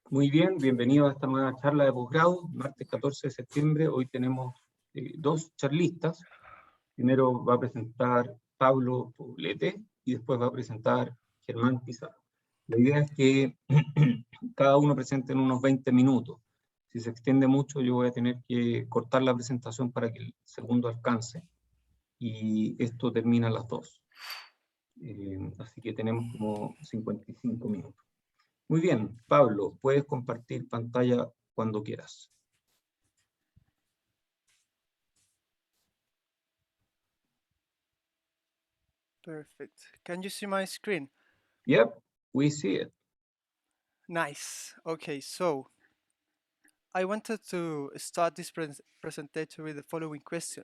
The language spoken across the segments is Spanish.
Muy bien, bienvenido a esta nueva charla de posgrado, martes 14 de septiembre. Hoy tenemos dos charlistas. Primero va a presentar Pablo Poblete y después va a presentar Germán Pizarro. La idea es que cada uno presente en unos 20 minutos. Si se extiende mucho, yo voy a tener que cortar la presentación para que el segundo alcance. Y esto termina a las 2. Así que tenemos como 55 minutos. Muy bien, Pablo, puedes compartir pantalla cuando quieras. Perfect. Can you see my screen? Yep, we see it. Nice. Okay, so I wanted to start this presentation with the following question.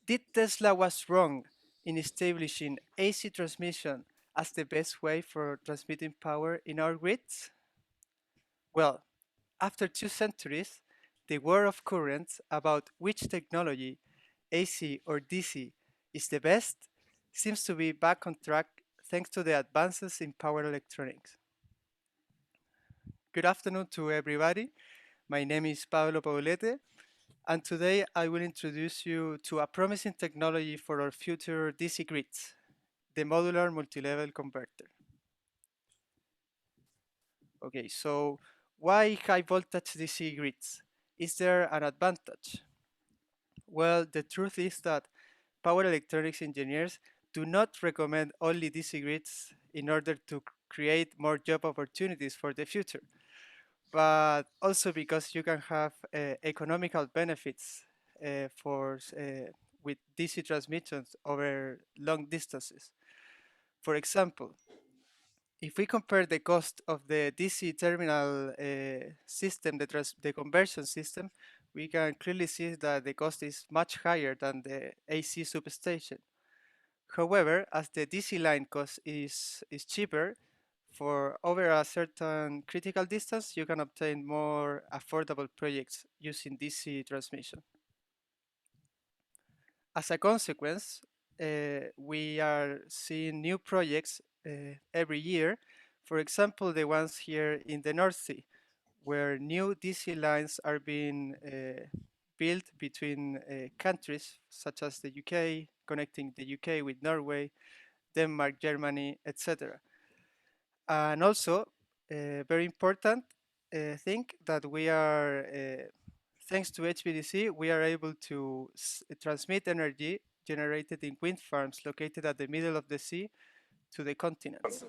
Did Tesla was wrong in establishing AC transmission as the best way for transmitting power in our grids? Well, after 2 centuries, the war of currents about which technology, AC or DC, is the best seems to be back on track thanks to the advances in power electronics. Good afternoon to everybody. My name is Pablo Paulete, and today I will introduce you to a promising technology for our future DC grids, the modular multi-level converter. Okay, so why high voltage DC grids? Is there an advantage? Well, the truth is that power electronics engineers do not recommend only DC grids in order to create more job opportunities for the future, but also because you can have economical benefits with DC transmissions over long distances. For example, if we compare the cost of the DC terminal system, the conversion system, we can clearly see that the cost is much higher than the AC substation. However, as the DC line cost is cheaper, for over a certain critical distance, you can obtain more affordable projects using DC transmission. As a consequence, we are seeing new projects every year. For example, the ones here in the North Sea, where new DC lines are being built between countries such as the UK, connecting the UK with Norway, Denmark, Germany, etc. And also, very important thing that we are, thanks to HVDC, we are able to transmit energy generated in wind farms located at the middle of the sea to the continents.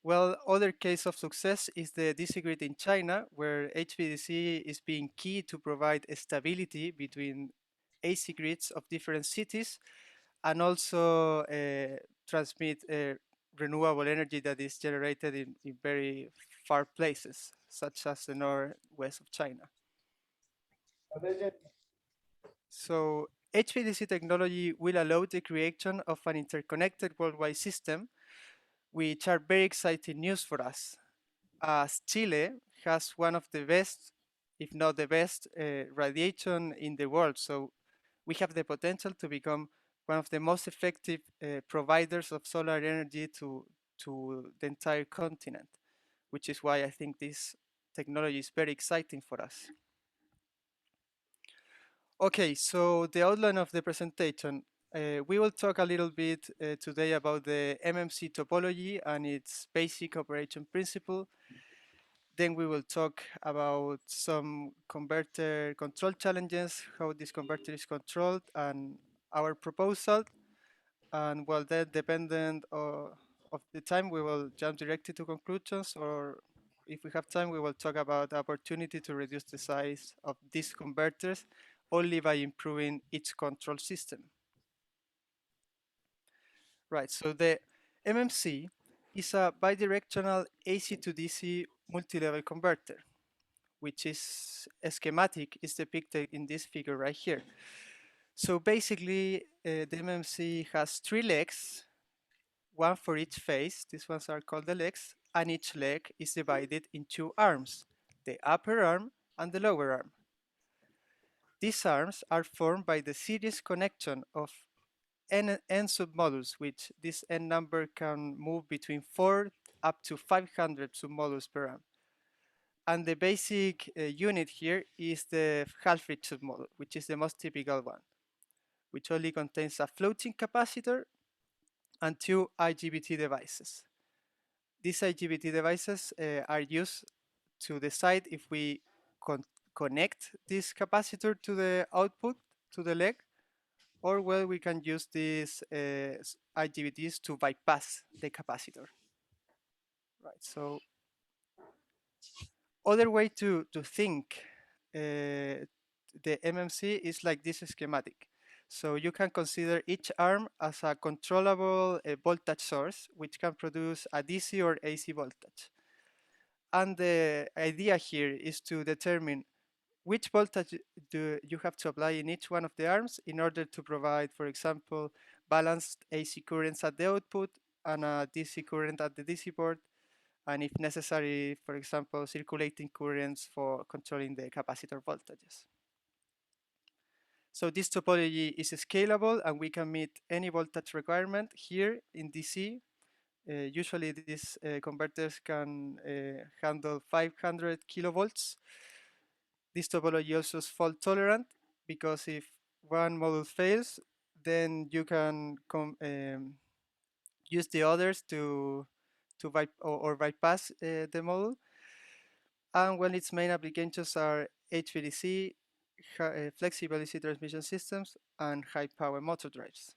Well, other case of success is the DC grid in China, where HVDC is being key to provide stability between AC grids of different cities and also transmit renewable energy that is generated in very far places, such as the northwest of China. So HVDC technology will allow the creation of an interconnected worldwide system, which are very exciting news for us, as Chile has one of the best, if not the best, radiation in the world. So we have the potential to become one of the most effective providers of solar energy to the entire continent, which is why I think this technology is very exciting for us. Okay, so the outline of the presentation. We will talk a little bit today about the MMC topology and its basic operation principle. Then we will talk about some converter control challenges, how this converter is controlled, and our proposal. And well, then dependent of the time, we will jump directly to conclusions, or if we have time, we will talk about the opportunity to reduce the size of these converters only by improving its control system. Right, so the MMC is a bidirectional AC to DC multi-level converter, which is schematic is depicted in this figure right here. So basically, the MMC has 3 legs, one for each face. These ones are called the legs, and each leg is divided in 2 arms, the upper arm and the lower arm. These arms are formed by the series connection of n submodules, which this n number can move between 4 up to 500 submodules per amp. And the basic unit here is the Halfrich submodule, which is the most typical one, which only contains a floating capacitor and two IGBT devices. These IGBT devices are used to decide if we connect this capacitor to the output, to the leg, or well, we can use these IGBTs to bypass the capacitor. Right, so other way to think the MMC is like this schematic. So you can consider each arm as a controllable voltage source, which can produce a DC or AC voltage. And the idea here is to determine which voltage do you have to apply in each one of the arms in order to provide, for example, balanced AC currents at the output and a DC current at the DC port, and if necessary, for example, circulating currents for controlling the capacitor voltages. So this topology is scalable and we can meet any voltage requirement here in DC. Usually these converters can handle 500 kilovolts. This topology also is fault tolerant because if one module fails, then you can use the others to bypass the module. And when its main applications are HVDC, flexible DC transmission systems, and high power motor drives.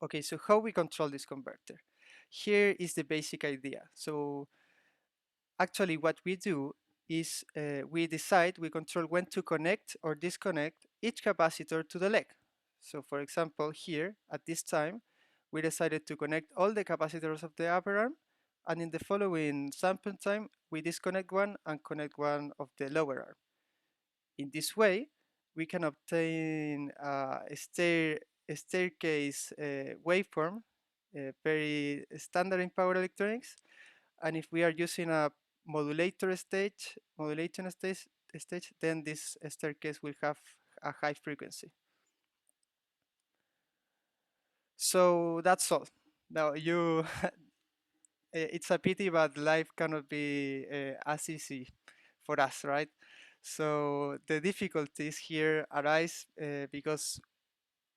Okay, so how we control this converter? Here is the basic idea. So actually what we do is we control when to connect or disconnect each capacitor to the leg. So for example, here at this time, we decided to connect all the capacitors of the upper arm, and in the following sample time, we disconnect one and connect one of the lower arm. In this way, we can obtain a staircase waveform, very standard in power electronics. And if we are using a modulation stage, then this staircase will have a high frequency. So that's all. Now you, it's a pity, but life cannot be as easy for us, right? So the difficulties here arise because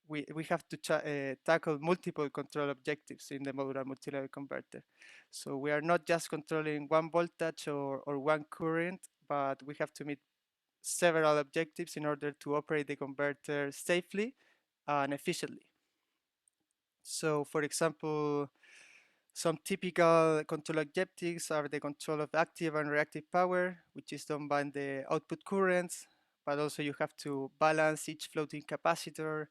we have to tackle multiple control objectives in the modular multi-level converter. So we are not just controlling one voltage or one current, but we have to meet several objectives in order to operate the converter safely and efficiently. So for example, some typical control objectives are the control of active and reactive power, which is done by the output currents, but also you have to balance each floating capacitor,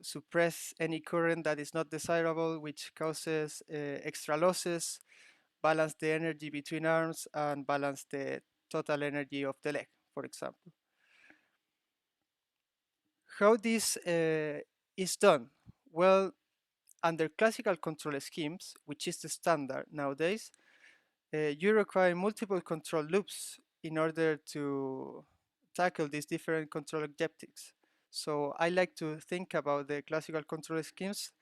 suppress any current that is not desirable, which causes extra losses, balance the energy between arms, and balance the total energy of the leg, for example. How this is done? Well, under classical control schemes, which is the standard nowadays, you require multiple control loops in order to tackle these different control objectives. So I like to think about the classical control schemes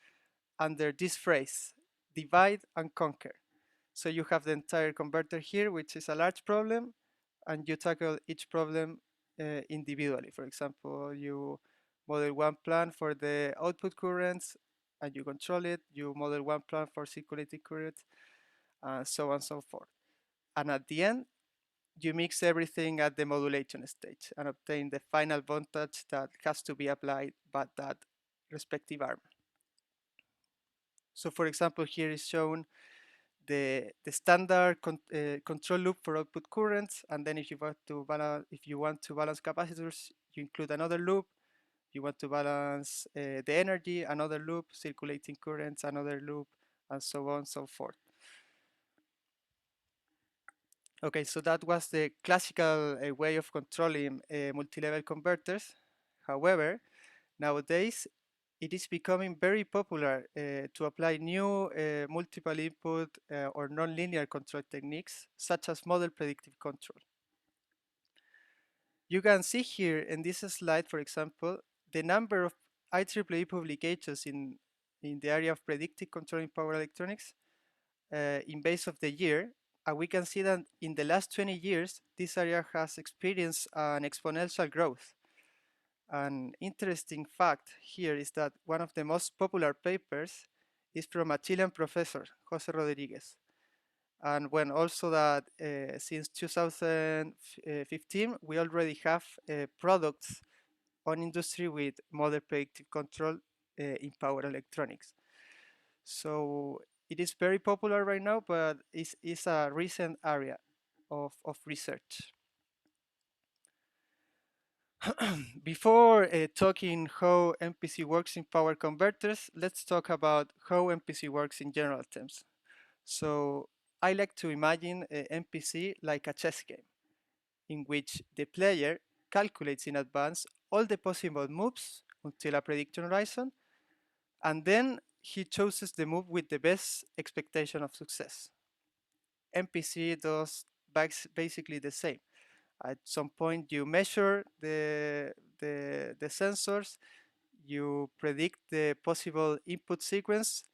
under this phrase, divide and conquer. So you have the entire converter here, which is a large problem, and you tackle each problem individually. For example, you model one plan for the output currents and you control it. You model one plan for circulating current, and so on and so forth. And at the end, you mix everything at the modulation stage and obtain the final voltage that has to be applied by that respective arm. So for example, here is shown the standard control loop for output currents, and then if you want to balance capacitors, you include another loop. You want to balance the energy, another loop, circulating currents, another loop, and so on and so forth. Okay, so that was the classical way of controlling multi-level converters. However, nowadays it is becoming very popular to apply new multiple input or nonlinear control techniques, such as model predictive control. You can see here in this slide, for example, the number of IEEE publications in the area of predictive control in power electronics in base of the year, and we can see that in the last 20 years, this area has experienced an exponential growth. An interesting fact here is that one of the most popular papers is from a Chilean professor, Jose Rodriguez. And when also that since 2015, we already have products on industry with model predictive control in power electronics. So it is very popular right now, but it's a recent area of research. Before talking how MPC works in power converters, let's talk about how MPC works in general terms. So I like to imagine MPC like a chess game, in which the player calculates in advance all the possible moves until a prediction horizon, and then he chooses the move with the best expectation of success. MPC does basically the same. At some point, you measure the sensors, you predict the possible input sequence,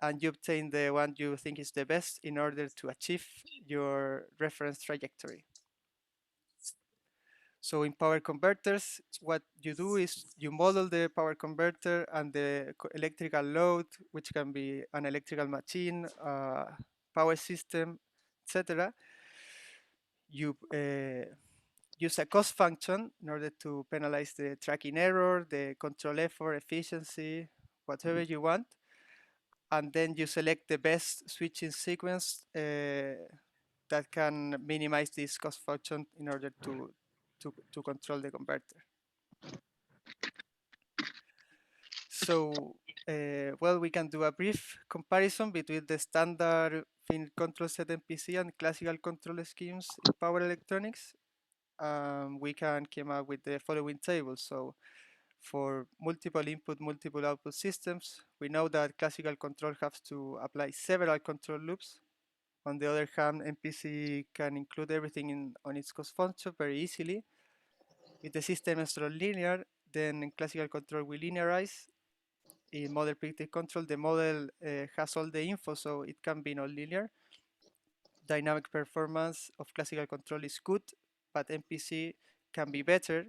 and you obtain the one you think is the best in order to achieve your reference trajectory. So in power converters, what you do is you model the power converter and the electrical load, which can be an electrical machine, power system, etc. You use a cost function in order to penalize the tracking error, the control effort, efficiency, whatever you want. And then you select the best switching sequence that can minimize this cost function in order to control the converter. So, well, we can do a brief comparison between the standard finite control set MPC and classical control schemes in power electronics. We can come up with the following table. So for multiple input, multiple output systems, we know that classical control has to apply several control loops. On the other hand, MPC can include everything on its cost function very easily. If the system is non-linear, then in classical control we linearize. In model predictive control, the model has all the info, so it can be non-linear. Dynamic performance of classical control is good, but MPC can be better.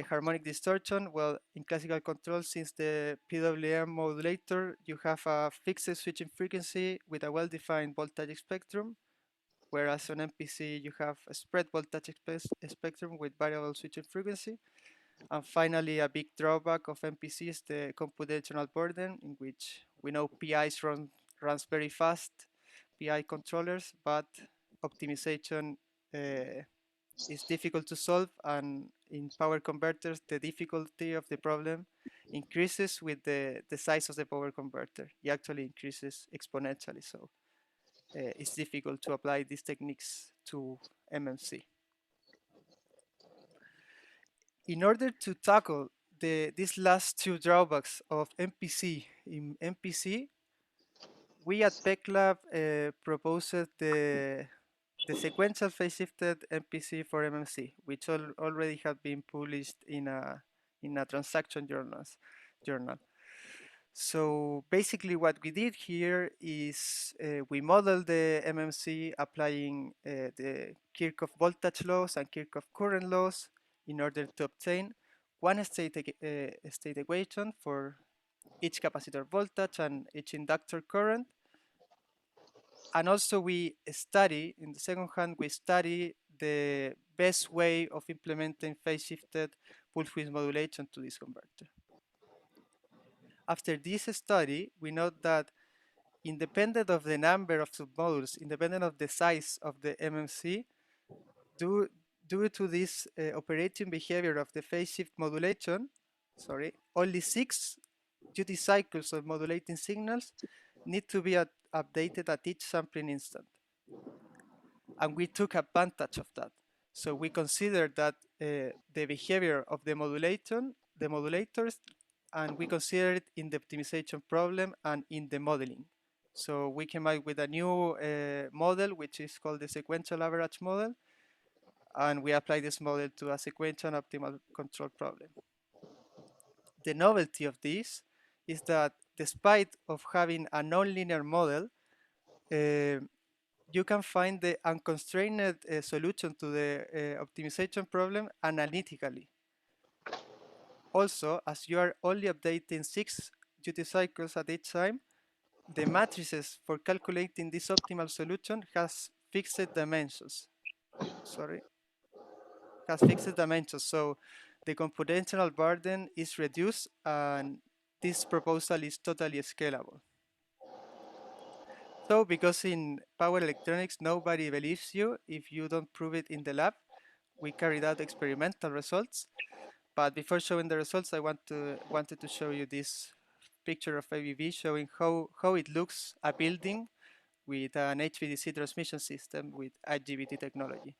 Harmonic distortion, well, in classical control, since the PWM modulator, you have a fixed switching frequency with a well-defined voltage spectrum, whereas on MPC you have a spread voltage spectrum with variable switching frequency. And finally, a big drawback of MPC is the computational burden, in which we know PIs runs very fast, PI controllers, but optimization is difficult to solve, and in power converters, the difficulty of the problem increases with the size of the power converter. It actually increases exponentially, so it's difficult to apply these techniques to MMC. In order to tackle these last two drawbacks of MPC in MPC, we at PECLab proposed the sequential phase-shifted MPC for MMC, which already had been published in a transaction journal. So basically what we did here is we modeled the MMC applying the Kirchhoff voltage laws and Kirchhoff current laws in order to obtain one state equation for each capacitor voltage and each inductor current. And also we study, in the second hand, we study the best way of implementing phase-shifted pulse width modulation to this converter. After this study, we note that independent of the number of submodules, independent of the size of the MMC, due to this operating behavior of the phase shift modulation, only 6 duty cycles of modulating signals need to be updated at each sampling instant. And we took advantage of that. So we considered that the behavior of the modulators, and we considered it in the optimization problem and in the modeling. So we came up with a new model, which is called the sequential average model. And we applied this model to a sequential optimal control problem. The novelty of this is that despite of having a nonlinear model, you can find the unconstrained solution to the optimization problem analytically. Also, as you are only updating 6 duty cycles at each time, the matrices for calculating this optimal solution has fixed dimensions. So the computational burden is reduced and this proposal is totally scalable. So because in power electronics, nobody believes you if you don't prove it in the lab, we carried out experimental results. But before showing the results, I wanted to show you this picture of ABB showing how it looks, a building with an HVDC transmission system with IGBT technology.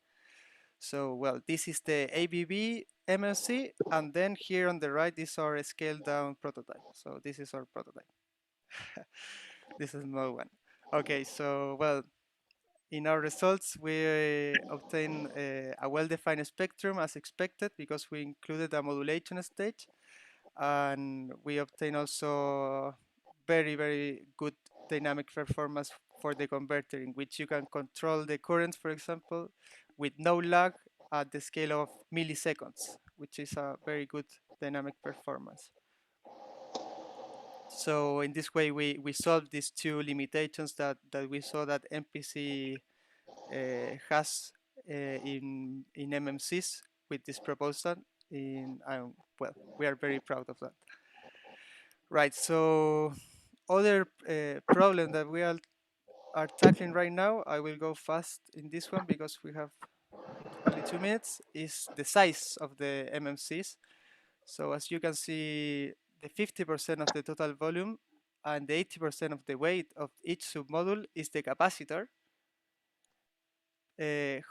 So, well, this is the ABB MLC, and then here on the right is our scaled down prototype. So this is our prototype. This is no one. Okay, so, well, in our results, we obtain a well-defined spectrum as expected because we included a modulation stage, and we obtain also very, very good dynamic performance for the converter in which you can control the current, for example, with no lag at the scale of milliseconds, which is a very good dynamic performance. So in this way, we solve these two limitations that we saw that MPC has in MMCs with this proposal. Well, we are very proud of that. Right, so other problem that we are tackling right now, I will go fast in this one because we have only 2 minutes, is the size of the MMCs. So as you can see, the 50% of the total volume and the 80% of the weight of each submodule is the capacitor.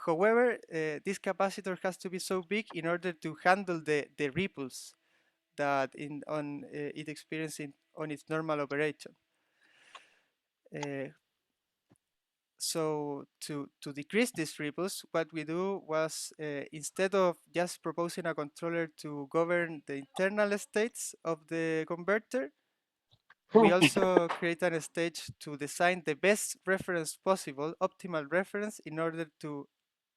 However, this capacitor has to be so big in order to handle the ripples that it experiences on its normal operation. So to decrease these ripples, what we do was instead of just proposing a controller to govern the internal states of the converter, we also create a stage to design the best reference possible, optimal reference, in order to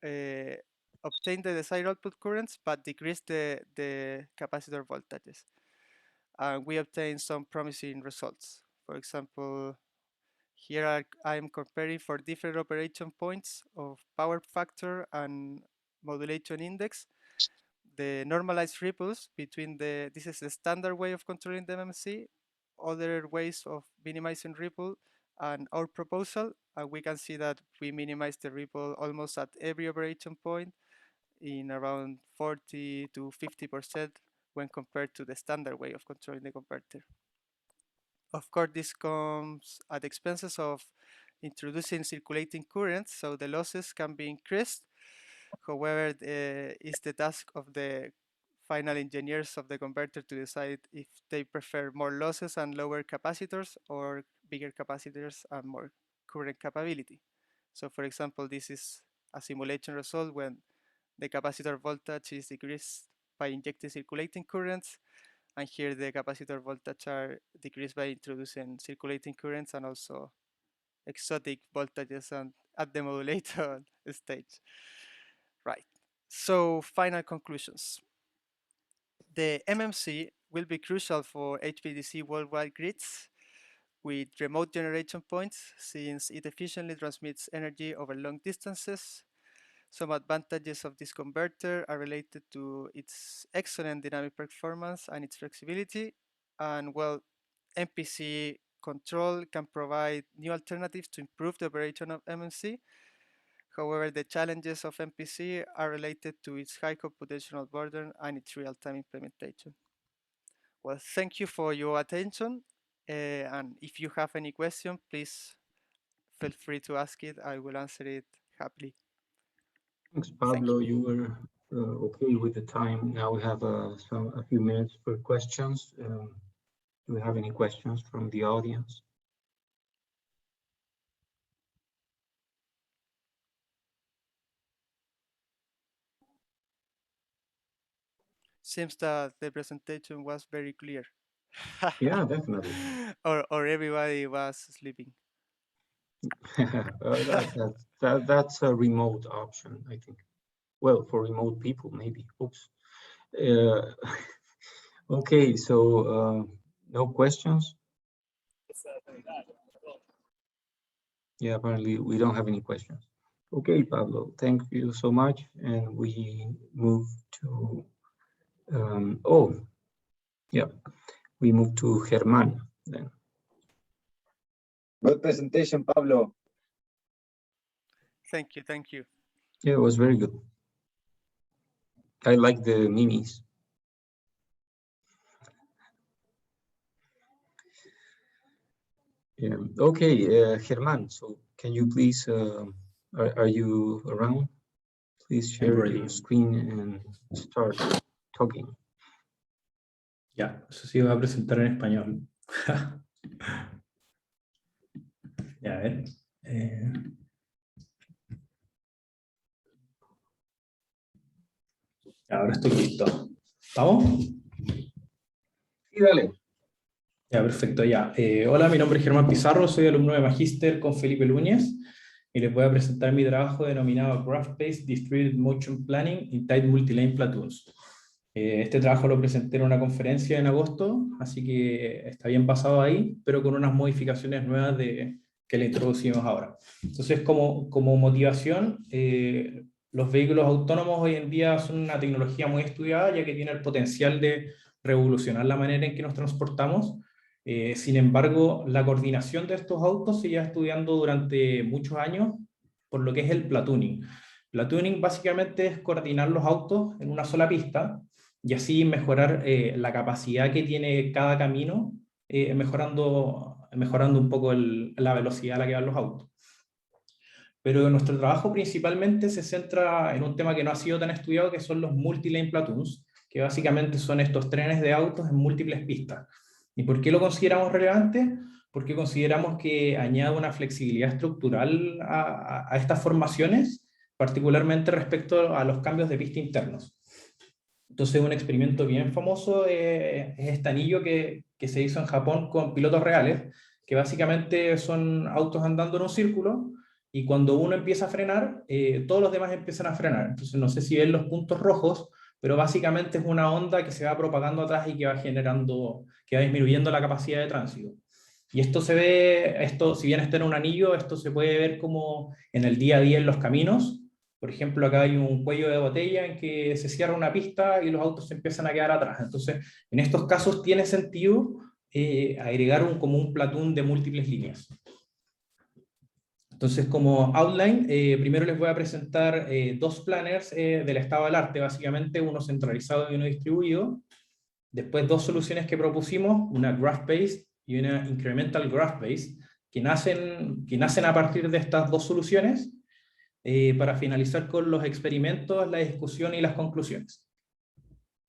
obtain the desired output currents but decrease the capacitor voltages. And we obtain some promising results. For example, here I'm comparing for different operation points of power factor and modulation index the normalized ripples between this is the standard way of controlling the MMC, other ways of minimizing ripple, and our proposal. And we can see that we minimize the ripple almost at every operation point in around 40 to 50% when compared to the standard way of controlling the converter. Of course, this comes at the expenses of introducing circulating currents, so the losses can be increased. However, it's the task of the final engineers of the converter to decide if they prefer more losses and lower capacitors or bigger capacitors and more current capability. So for example, this is a simulation result when the capacitor voltage is decreased by injecting circulating currents, and here the capacitor voltage are decreased by introducing circulating currents and also exotic voltages and at the modulator stage. Right. So final conclusions. The MMC will be crucial for HVDC worldwide grids with remote generation points since it efficiently transmits energy over long distances. Some advantages of this converter are related to its excellent dynamic performance and its flexibility. And well, MPC control can provide new alternatives to improve the operation of MMC. However, the challenges of MPC are related to its high computational burden and its real-time implementation. Well, thank you for your attention. And if you have any question, please feel free to ask it. I will answer it happily. Thanks, Pablo. You were okay with the time. Now we have a few minutes for questions. Do we have any questions from the audience? Seems that the presentation was very clear. Yeah, definitely. or everybody was sleeping. That's a remote option, I think. Well, for remote people, maybe. Oops. Okay, so no questions? Yeah, apparently we don't have any questions. Okay, Pablo, thank you so much. And we move to, we move to Germán then. Good presentation, Pablo. Thank you, thank you. Yeah, it was very good. I like the minis. Yeah. Okay, Germán, so can you please, are you around? Please share your screen and start talking. Ya, eso sí va a presentar en español. Ya, a ver. Ahora estoy listo. ¿Estamos? Sí, dale. Ya, perfecto, ya. Hola, mi nombre es Germán Pizarro, soy alumno de Magíster con Felipe Núñez y les voy a presentar mi trabajo denominado Graph-Based Distributed Motion Planning in Tight Multilane Platoons. Este trabajo lo presenté en una conferencia en agosto, así que está bien basado ahí, pero con unas modificaciones nuevas que le introducimos ahora. Entonces, como motivación, los vehículos autónomos hoy en día son una tecnología muy estudiada, ya que tiene el potencial de revolucionar la manera en que nos transportamos. Sin embargo, la coordinación de estos autos se lleva estudiando durante muchos años por lo que es el platooning. Platooning básicamente es coordinar los autos en una sola pista y así mejorar la capacidad que tiene cada camino, mejorando un poco la velocidad a la que van los autos. Pero nuestro trabajo principalmente se centra en un tema que no ha sido tan estudiado, que son los multilane platoons, que básicamente son estos trenes de autos en múltiples pistas. ¿Y por qué lo consideramos relevante? Porque consideramos que añade una flexibilidad estructural a estas formaciones, particularmente respecto a los cambios de pista internos. Entonces, un experimento bien famoso es este anillo que se hizo en Japón con pilotos reales, que básicamente son autos andando en un círculo, y cuando uno empieza a frenar, todos los demás empiezan a frenar. Entonces, no sé si ven los puntos rojos, pero básicamente es una onda que se va propagando atrás y que va generando, que va disminuyendo la capacidad de tránsito. Y esto se ve, si bien está en un anillo, esto se puede ver como en el día a día en los caminos. Por ejemplo, acá hay un cuello de botella en que se cierra una pista y los autos se empiezan a quedar atrás. Entonces, en estos casos tiene sentido agregar como un platoon de múltiples líneas. Entonces, como outline, primero les voy a presentar dos planners del estado del arte, básicamente uno centralizado y uno distribuido. Después dos soluciones que propusimos, una graph-based y una incremental graph-based, que nacen a partir de estas dos soluciones, para finalizar con los experimentos, la discusión y las conclusiones.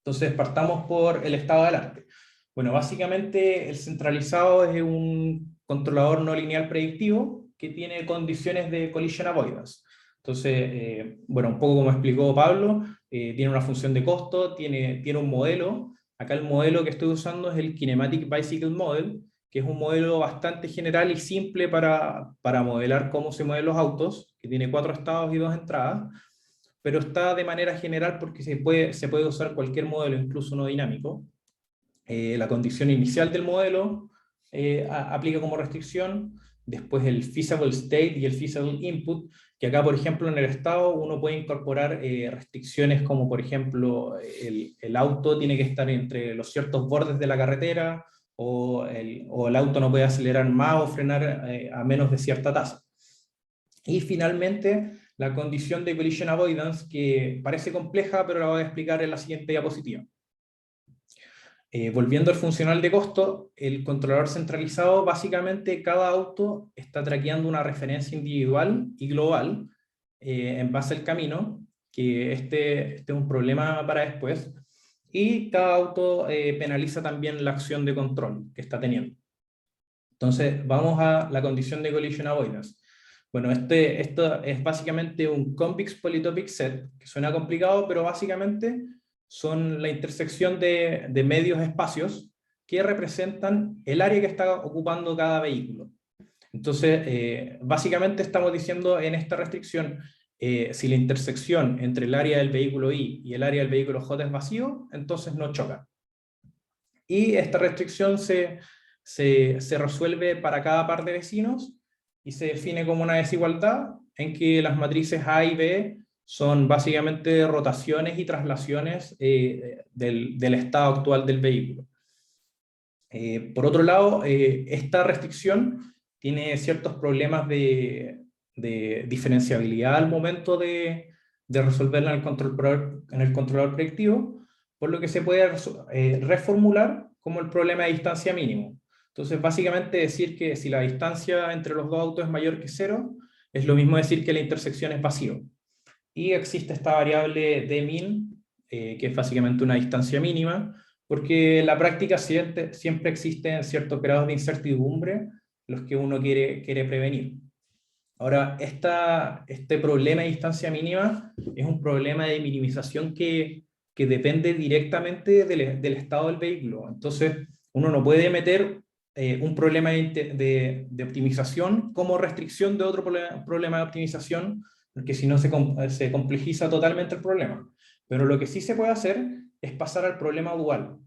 Entonces, partamos por el estado del arte. Bueno, básicamente el centralizado es un controlador no lineal predictivo que tiene condiciones de collision avoidance. Entonces, bueno, un poco como explicó Pablo, tiene una función de costo, tiene un modelo. Acá el modelo que estoy usando es el Kinematic Bicycle Model, que es un modelo bastante general y simple para modelar cómo se mueven los autos, que tiene 4 estados y 2 entradas, pero está de manera general porque se puede usar cualquier modelo, incluso no dinámico. La condición inicial del modelo aplica como restricción, después el feasible state y el feasible input, que acá, por ejemplo, en el estado uno puede incorporar restricciones como, por ejemplo, el auto tiene que estar entre los ciertos bordes de la carretera, o el auto no puede acelerar más o frenar a menos de cierta tasa. Y finalmente, la condición de collision avoidance, que parece compleja, pero la voy a explicar en la siguiente diapositiva. Volviendo al funcional de costo, el controlador centralizado, básicamente cada auto está traqueando una referencia individual y global en base al camino, que este es un problema para después, y cada auto penaliza también la acción de control que está teniendo. Entonces, vamos a la condición de collision avoidance. Bueno, esto es básicamente un convex polytopic set, que suena complicado, pero básicamente son la intersección de medios espacios que representan el área que está ocupando cada vehículo. Entonces, básicamente estamos diciendo en esta restricción, si la intersección entre el área del vehículo I y el área del vehículo J es vacío, entonces no chocan. Y esta restricción se resuelve para cada par de vecinos y se define como una desigualdad en que las matrices A y B son básicamente rotaciones y traslaciones del estado actual del vehículo. Por otro lado, esta restricción tiene ciertos problemas de diferenciabilidad al momento de resolverla en el controlador predictivo, por lo que se puede reformular como el problema de distancia mínimo. Entonces, básicamente decir que si la distancia entre los dos autos es mayor que 0, es lo mismo decir que la intersección es vacío. Y existe esta variable dmin, que es básicamente una distancia mínima, porque en la práctica siempre existen ciertos grados de incertidumbre los que uno quiere prevenir. Ahora, este problema de distancia mínima es un problema de minimización que depende directamente del estado del vehículo. Entonces, uno no puede meter un problema de optimización como restricción de otro problema de optimización, porque si no se complejiza totalmente el problema. Pero lo que sí se puede hacer es pasar al problema dual.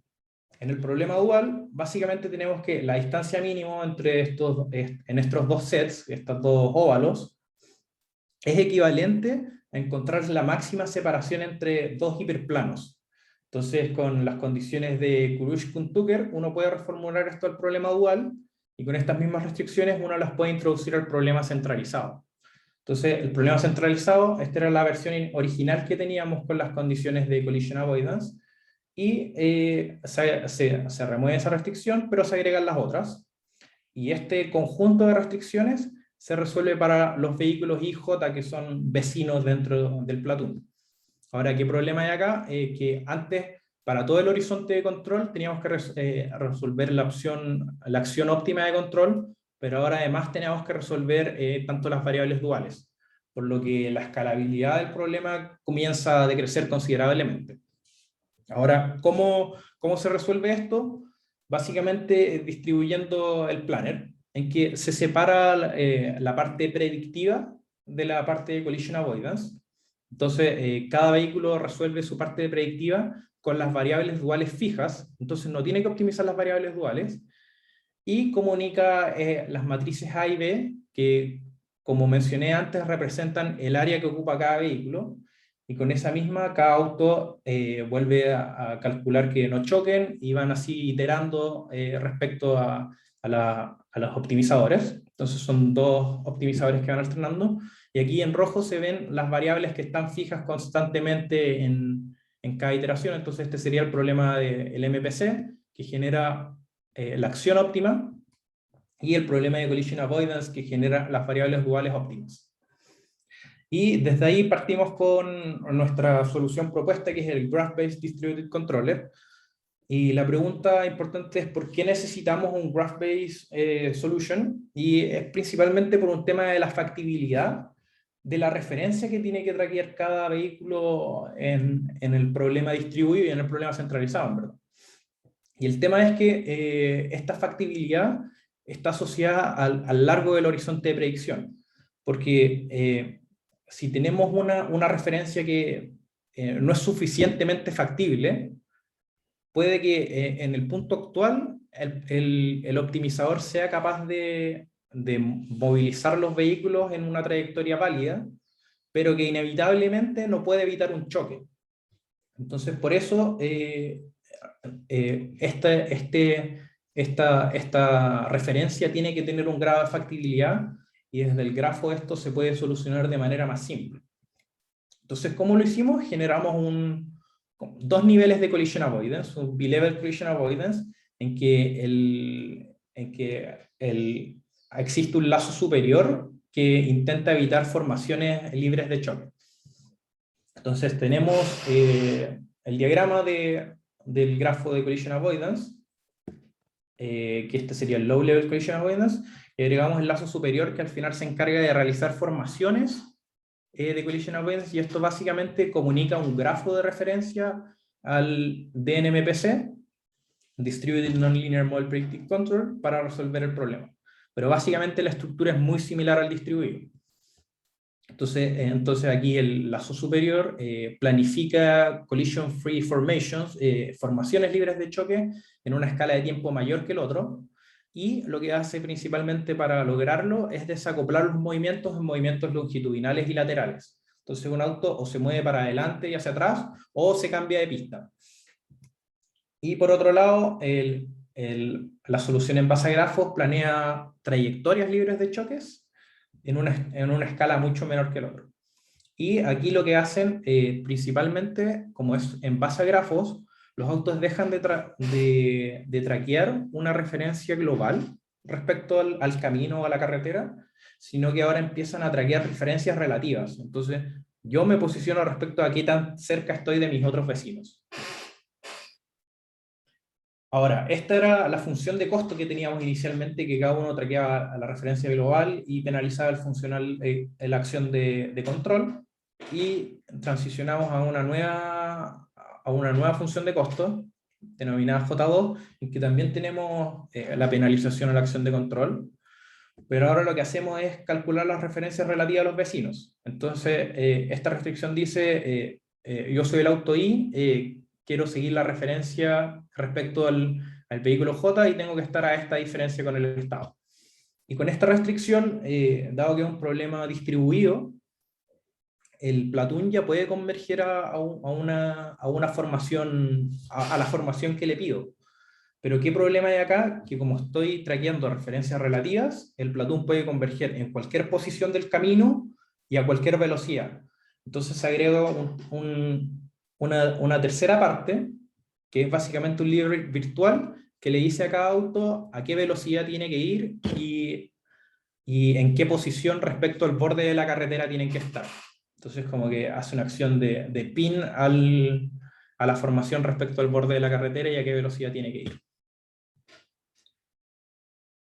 En el problema dual, básicamente tenemos que la distancia mínima en estos dos sets, estos dos óvalos, es equivalente a encontrar la máxima separación entre dos hiperplanos. Entonces, con las condiciones de Kurush-Kuhn-Tucker, uno puede reformular esto al problema dual, y con estas mismas restricciones uno las puede introducir al problema centralizado. Entonces, el problema centralizado, esta era la versión original que teníamos con las condiciones de collision avoidance, y se remueve esa restricción, pero se agregan las otras. Y este conjunto de restricciones se resuelve para los vehículos IJ que son vecinos dentro del platón. Ahora, ¿qué problema hay acá? Que antes, para todo el horizonte de control, teníamos que resolver la acción óptima de control, pero ahora además teníamos que resolver tanto las variables duales, por lo que la escalabilidad del problema comienza a decrecer considerablemente. Ahora, ¿cómo se resuelve esto? Básicamente distribuyendo el planner, en que se separa la parte predictiva de la parte de collision avoidance. Entonces, cada vehículo resuelve su parte predictiva con las variables duales fijas, entonces no tiene que optimizar las variables duales, y comunica las matrices A y B, que, como mencioné antes, representan el área que ocupa cada vehículo, y con esa misma, cada auto vuelve a calcular que no choquen, y van así iterando respecto a los optimizadores. Entonces son dos optimizadores que van alternando, y aquí en rojo se ven las variables que están fijas constantemente en cada iteración. Entonces este sería el problema del MPC, que genera la acción óptima, y el problema de collision avoidance, que genera las variables duales óptimas. Y desde ahí partimos con nuestra solución propuesta, que es el Graph-Based Distributed Controller. Y la pregunta importante es ¿por qué necesitamos un Graph-Based Solution? Y es principalmente por un tema de la factibilidad de la referencia que tiene que traquear cada vehículo en el problema distribuido y en el problema centralizado, ¿verdad? Y el tema es que esta factibilidad está asociada al largo del horizonte de predicción, porque si tenemos una referencia que no es suficientemente factible, puede que en el punto actual el optimizador sea capaz de movilizar los vehículos en una trayectoria válida, pero que inevitablemente no puede evitar un choque. Entonces, por eso esta referencia tiene que tener un grado de factibilidad, y desde el grafo esto se puede solucionar de manera más simple. Entonces, ¿cómo lo hicimos? Generamos dos niveles de collision avoidance, un bilevel collision avoidance, en que existe un lazo superior que intenta evitar formaciones libres de choque. Entonces tenemos el diagrama del grafo de collision avoidance, que este sería el low level collision avoidance, y agregamos el lazo superior que al final se encarga de realizar formaciones de collision avoidance, y esto básicamente comunica un grafo de referencia al DNMPC, Distributed Nonlinear Model Predictive Control, para resolver el problema. Pero básicamente la estructura es muy similar al distribuido. Entonces aquí el lazo superior planifica collision free formations, formaciones libres de choque en una escala de tiempo mayor que el otro, y lo que hace principalmente para lograrlo es desacoplar los movimientos en movimientos longitudinales y laterales. Entonces un auto o se mueve para adelante y hacia atrás, o se cambia de pista. Y por otro lado, la solución en base a grafos planea trayectorias libres de choques en una escala mucho menor que el otro. Y aquí lo que hacen principalmente, como es en base a grafos, los autos dejan de traquear una referencia global respecto al camino o a la carretera, sino que ahora empiezan a traquear referencias relativas. Entonces, yo me posiciono respecto a qué tan cerca estoy de mis otros vecinos. Ahora, esta era la función de costo que teníamos inicialmente, que cada uno traqueaba a la referencia global y penalizaba el funcional, la acción de control, y transicionamos a una nueva función de costo, denominada J2, en que también tenemos la penalización a la acción de control, pero ahora lo que hacemos es calcular las referencias relativas a los vecinos. Entonces, esta restricción dice, yo soy el auto I, quiero seguir la referencia respecto al vehículo J y tengo que estar a esta diferencia con el estado. Y con esta restricción, dado que es un problema distribuido, el Platoon ya puede converger a una formación, a la formación que le pido. Pero ¿qué problema hay acá? Que como estoy traqueando referencias relativas, el Platoon puede converger en cualquier posición del camino y a cualquier velocidad. Entonces agrego una tercera parte, que es básicamente un libro virtual, que le dice a cada auto a qué velocidad tiene que ir y en qué posición respecto al borde de la carretera tienen que estar. Entonces como que hace una acción de pin a la formación respecto al borde de la carretera y a qué velocidad tiene que ir.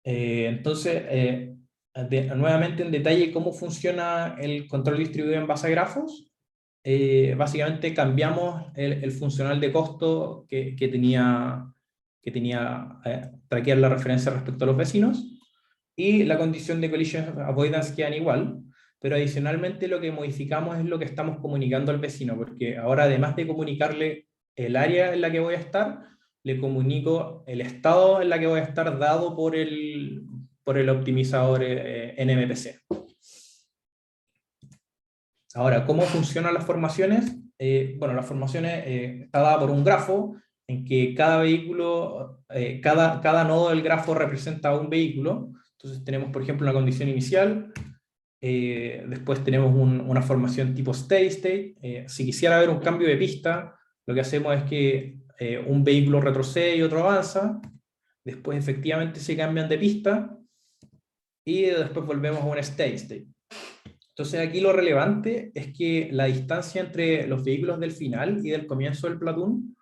Entonces, nuevamente en detalle cómo funciona el control distribuido en base a grafos. Básicamente cambiamos el funcional de costo que tenía traquear la referencia respecto a los vecinos, y la condición de collision avoidance quedan igual, pero adicionalmente lo que modificamos es lo que estamos comunicando al vecino, porque ahora además de comunicarle el área en la que voy a estar, le comunico el estado en la que voy a estar dado por el optimizador NMPC. Ahora, ¿cómo funcionan las formaciones? Bueno, las formaciones está dada por un grafo en que cada vehículo, cada nodo del grafo representa un vehículo. Entonces tenemos, por ejemplo, una condición inicial, después tenemos una formación tipo steady state. Si quisiera ver un cambio de pista, lo que hacemos es que un vehículo retrocede y otro avanza, después efectivamente se cambian de pista, y después volvemos a un steady state. Entonces aquí lo relevante es que la distancia entre los vehículos del final y del comienzo del Platoon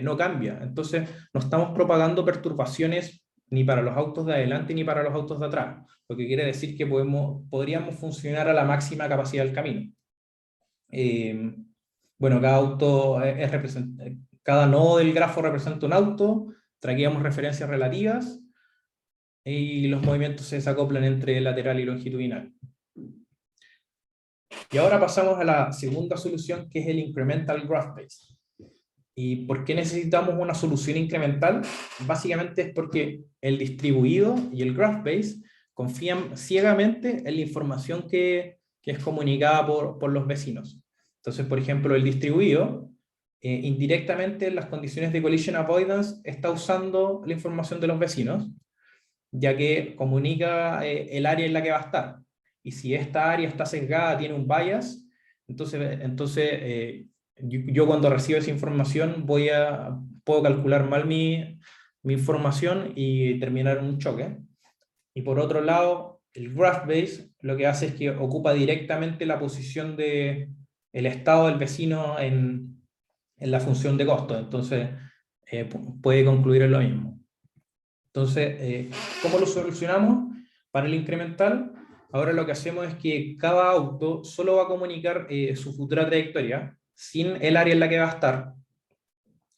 no cambia. Entonces no estamos propagando perturbaciones ni para los autos de adelante ni para los autos de atrás, lo que quiere decir que podríamos funcionar a la máxima capacidad del camino. Bueno, cada nodo del grafo representa un auto, traqueamos referencias relativas y los movimientos se desacoplan entre lateral y longitudinal. Y ahora pasamos a la segunda solución, que es el Incremental Graph Base. ¿Y por qué necesitamos una solución incremental? Básicamente es porque el distribuido y el Graph Base confían ciegamente en la información que es comunicada por los vecinos. Entonces, por ejemplo, el distribuido, indirectamente en las condiciones de collision avoidance, está usando la información de los vecinos, ya que comunica el área en la que va a estar. Y si esta área está sesgada, tiene un bias, entonces yo cuando recibo esa información puedo calcular mal mi información y terminar en un choque. Y por otro lado, el graph base lo que hace es que ocupa directamente la posición del estado del vecino en la función de costo. Entonces puede concluir en lo mismo. Entonces, ¿cómo lo solucionamos? Para el incremental, ahora lo que hacemos es que cada auto solo va a comunicar su futura trayectoria sin el área en la que va a estar.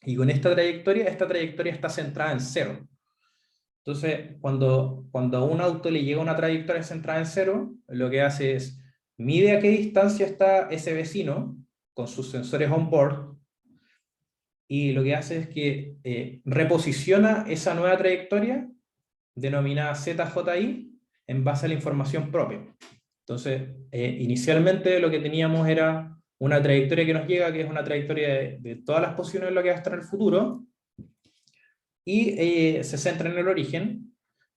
Y con esta trayectoria está centrada en 0. Entonces, cuando a un auto le llega una trayectoria centrada en 0, lo que hace es, mide a qué distancia está ese vecino con sus sensores on board, y lo que hace es que reposiciona esa nueva trayectoria, denominada ZJI, en base a la información propia. Entonces, inicialmente lo que teníamos era una trayectoria que nos llega, que es una trayectoria de todas las posiciones de lo que va a estar en el futuro, y se centra en el origen,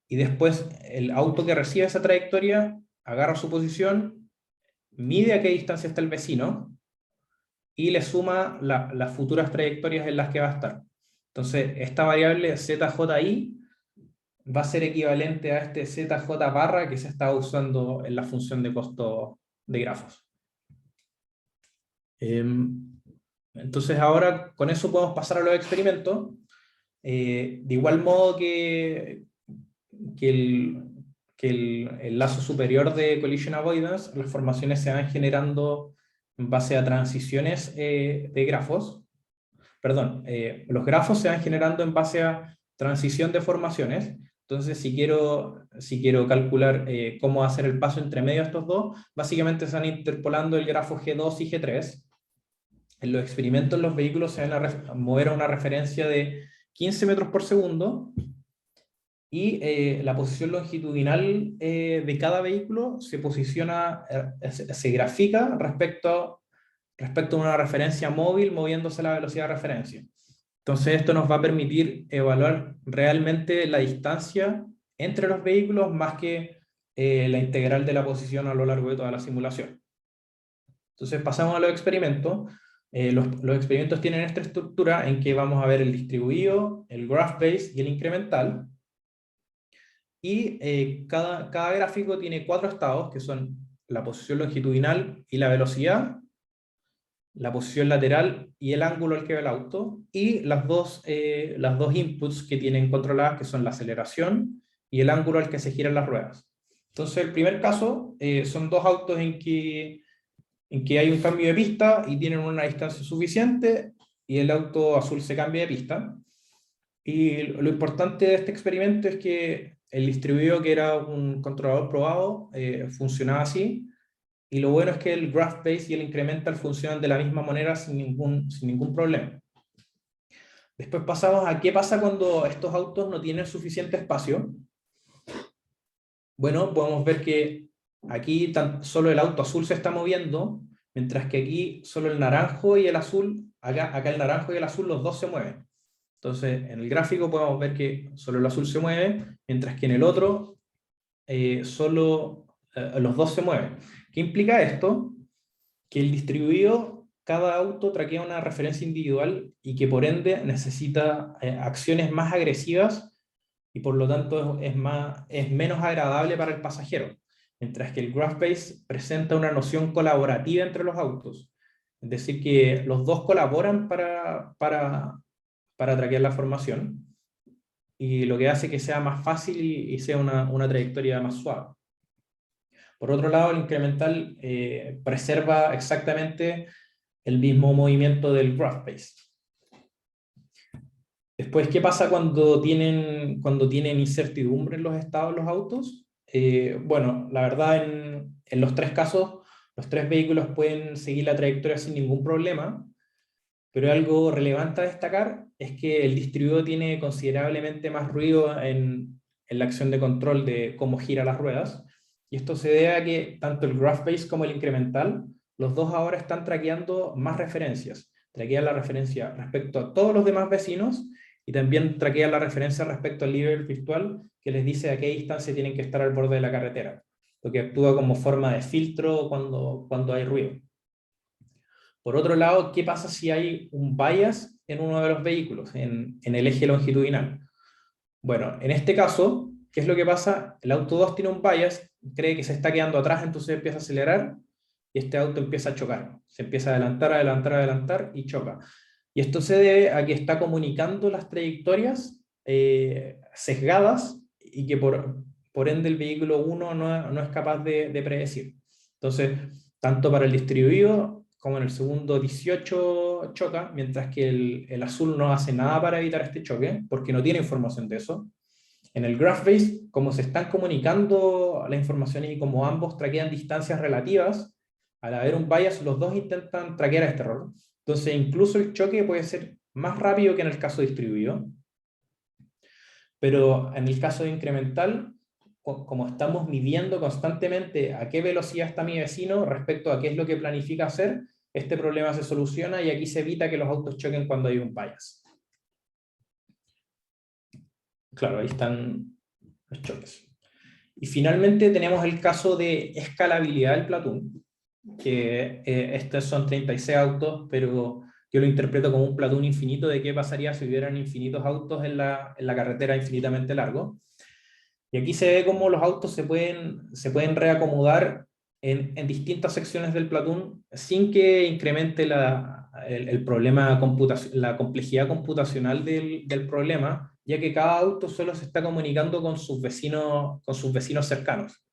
y después el auto que recibe esa trayectoria agarra su posición, mide a qué distancia está el vecino, y le suma las futuras trayectorias en las que va a estar. Entonces, esta variable ZJI va a ser equivalente a este ZJ barra que se está usando en la función de costo de grafos. Entonces ahora con eso podemos pasar a los experimentos. De igual modo que el lazo superior de collision avoidance, las formaciones se van generando en base a transiciones de grafos. Perdón, los grafos se van generando en base a transición de formaciones. Entonces, si quiero calcular cómo hacer el paso entre medio de estos dos, básicamente se van interpolando el grafo G2 y G3. En los experimentos, los vehículos se van a mover a una referencia de 15 metros por segundo, y la posición longitudinal de cada vehículo se se grafica respecto a una referencia móvil moviéndose a la velocidad de referencia. Entonces esto nos va a permitir evaluar realmente la distancia entre los vehículos más que la integral de la posición a lo largo de toda la simulación. Entonces pasamos a los experimentos. Los experimentos tienen esta estructura en que vamos a ver el distribuido, el graph base y el incremental. Y cada gráfico tiene 4 estados, que son la posición longitudinal y la velocidad, la posición lateral y el ángulo al que va el auto, y las dos inputs que tienen controladas, que son la aceleración y el ángulo al que se giran las ruedas. Entonces el primer caso son dos autos en que hay un cambio de pista y tienen una distancia suficiente, y el auto azul se cambia de pista. Y lo importante de este experimento es que el distribuido, que era un controlador probado, funcionaba así. Y lo bueno es que el graph base y el incremental funcionan de la misma manera sin ningún problema. Después pasamos a qué pasa cuando estos autos no tienen suficiente espacio. Bueno, podemos ver que aquí solo el auto azul se está moviendo, mientras que aquí solo el naranjo y el azul, acá el naranjo y el azul, los dos se mueven. Entonces, en el gráfico podemos ver que solo el azul se mueve, mientras que en el otro solo los dos se mueven. ¿Qué implica esto? Que el distribuido, cada auto traquea una referencia individual y que por ende necesita acciones más agresivas, y por lo tanto es menos agradable para el pasajero, mientras que el graph base presenta una noción colaborativa entre los autos, es decir, que los dos colaboran para traquear la formación, y lo que hace que sea más fácil y sea una trayectoria más suave. Por otro lado, el incremental preserva exactamente el mismo movimiento del graph base. Después, ¿qué pasa cuando tienen incertidumbre en los estados de los autos? Bueno, la verdad, en los tres casos, los tres vehículos pueden seguir la trayectoria sin ningún problema, pero algo relevante a destacar es que el distribuido tiene considerablemente más ruido en la acción de control de cómo gira las ruedas, y esto se debe a que tanto el graph base como el incremental, los dos ahora están traqueando más referencias. Traquean la referencia respecto a todos los demás vecinos, y también traquean la referencia respecto al líder virtual, que les dice a qué distancia tienen que estar al borde de la carretera, lo que actúa como forma de filtro cuando hay ruido. Por otro lado, ¿qué pasa si hay un bias en uno de los vehículos, en el eje longitudinal? Bueno, en este caso, ¿qué es lo que pasa? El auto 2 tiene un bias, cree que se está quedando atrás, entonces empieza a acelerar, y este auto empieza a chocar. Se empieza a adelantar y choca. Y esto se debe a que está comunicando las trayectorias sesgadas, y que por ende el vehículo 1 no es capaz de predecir. Entonces, tanto para el distribuido como en el segundo 18 auto choca, mientras que el azul no hace nada para evitar este choque, porque no tiene información de eso. En el GraphBase, como se están comunicando las informaciones y como ambos traquean distancias relativas, al haber un bias, los dos intentan traquear este error. Entonces, incluso el choque puede ser más rápido que en el caso distribuido. Pero en el caso de incremental, como estamos midiendo constantemente a qué velocidad está mi vecino respecto a qué es lo que planifica hacer, este problema se soluciona y aquí se evita que los autos choquen cuando hay un bias. Claro, ahí están los choques. Y finalmente tenemos el caso de escalabilidad del Platoon, que estos son 36 autos, pero yo lo interpreto como un Platoon infinito de qué pasaría si hubieran infinitos autos en la carretera infinitamente largo. Y aquí se ve cómo los autos se pueden reacomodar en distintas secciones del Platoon sin que incremente el problema, la complejidad computacional del problema, ya que cada auto solo se está comunicando con sus vecinos cercanos.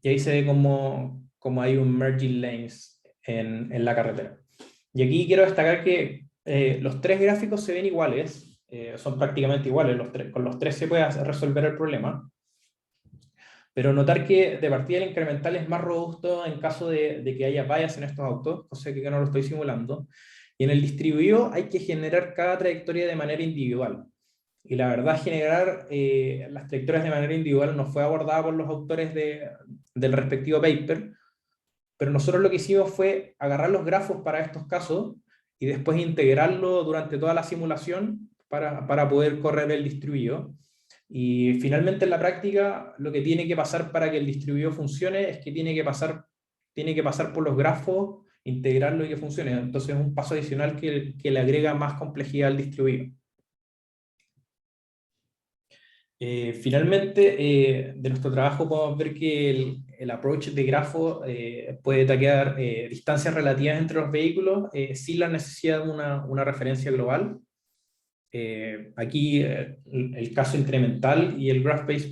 Y ahí se ve como hay un merging lanes en la carretera. Y aquí quiero destacar que los tres gráficos se ven iguales, son prácticamente iguales, con los tres se puede resolver el problema, pero notar que de partida el incremental es más robusto en caso de que haya bias en estos autos, cosa que no lo estoy simulando, y en el distribuido hay que generar cada trayectoria de manera individual. Y la verdad, generar las trayectorias de manera individual no fue abordada por los autores del respectivo paper, pero nosotros lo que hicimos fue agarrar los grafos para estos casos y después integrarlo durante toda la simulación para poder correr el distribuido. Y finalmente en la práctica lo que tiene que pasar para que el distribuido funcione es que tiene que pasar por los grafos, integrarlo y que funcione. Entonces es un paso adicional que le agrega más complejidad al distribuido. Finalmente, de nuestro trabajo podemos ver que el approach de grafo puede traquear distancias relativas entre los vehículos sin la necesidad de una referencia global. Aquí el caso incremental y el GraphBase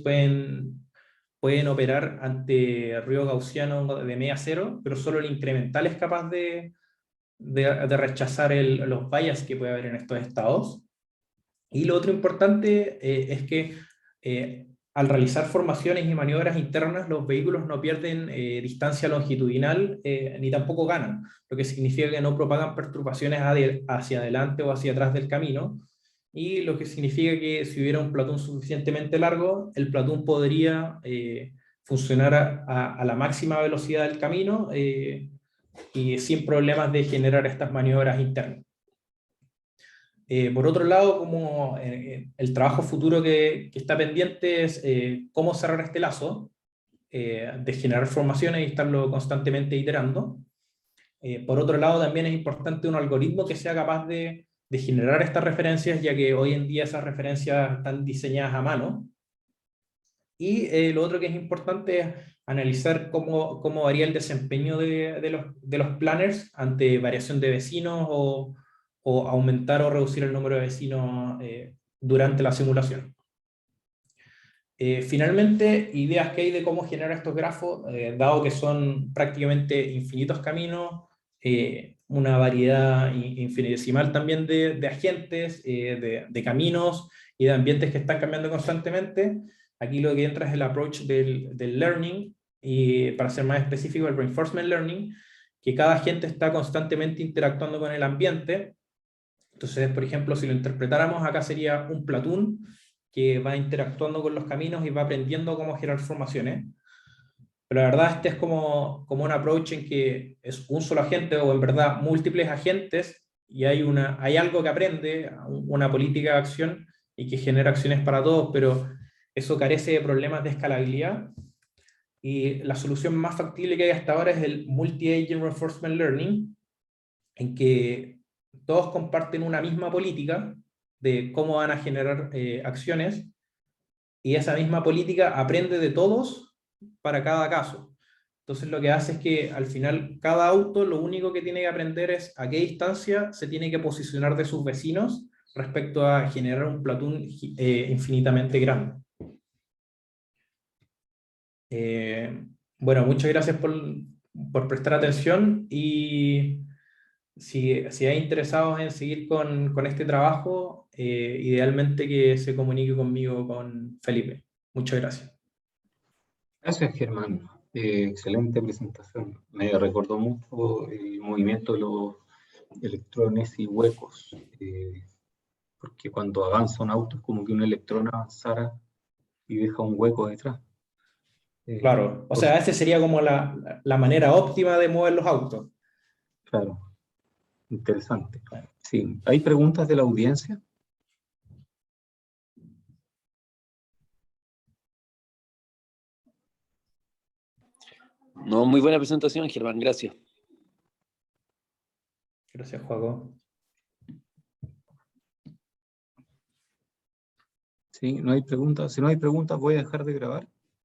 pueden operar ante ruido gaussiano de media cero, pero solo el incremental es capaz de rechazar los bias que puede haber en estos estados. Y lo otro importante es que al realizar formaciones y maniobras internas, los vehículos no pierden distancia longitudinal ni tampoco ganan, lo que significa que no propagan perturbaciones hacia adelante o hacia atrás del camino, y lo que significa que si hubiera un Platoon suficientemente largo, el Platoon podría funcionar a la máxima velocidad del camino y sin problemas de generar estas maniobras internas. Por otro lado, como el trabajo futuro que está pendiente es cómo cerrar este lazo, de generar formaciones y estarlo constantemente iterando. Por otro lado, también es importante un algoritmo que sea capaz de generar estas referencias, ya que hoy en día esas referencias están diseñadas a mano. Y lo otro que es importante es analizar cómo varía el desempeño de los planners ante variación de vecinos o aumentar o reducir el número de vecinos durante la simulación. Finalmente, ideas que hay de cómo generar estos grafos, dado que son prácticamente infinitos caminos, una variedad infinitesimal también de agentes, de caminos y de ambientes que están cambiando constantemente. Aquí lo que entra es el approach del learning, y para ser más específico, el reinforcement learning, que cada agente está constantemente interactuando con el ambiente. Entonces, por ejemplo, si lo interpretáramos, acá sería un Platoon que va interactuando con los caminos y va aprendiendo cómo generar formaciones. Pero la verdad este es como un approach en que es un solo agente o en verdad múltiples agentes y hay algo que aprende, una política de acción y que genera acciones para todos, pero eso carece de problemas de escalabilidad. Y la solución más factible que hay hasta ahora es el Multi-Agent Reinforcement Learning, en que todos comparten una misma política de cómo van a generar acciones, y esa misma política aprende de todos para cada caso. Entonces lo que hace es que al final cada auto lo único que tiene que aprender es a qué distancia se tiene que posicionar de sus vecinos respecto a generar un Platoon infinitamente grande. Bueno, muchas gracias por prestar atención y si hay interesados en seguir con este trabajo, idealmente que se comunique conmigo, con Felipe. Muchas gracias. Gracias, Germán. Excelente presentación. Me recordó mucho el movimiento de los electrones y huecos, porque cuando avanza un auto es como que un electrón avanzara y deja un hueco detrás. Claro, o sea, esa sería como la manera óptima de mover los autos. Claro, interesante. Sí, ¿hay preguntas de la audiencia? No, muy buena presentación, Germán, gracias. Gracias, Joaco. Sí, no hay preguntas. Si no hay preguntas, voy a dejar de grabar.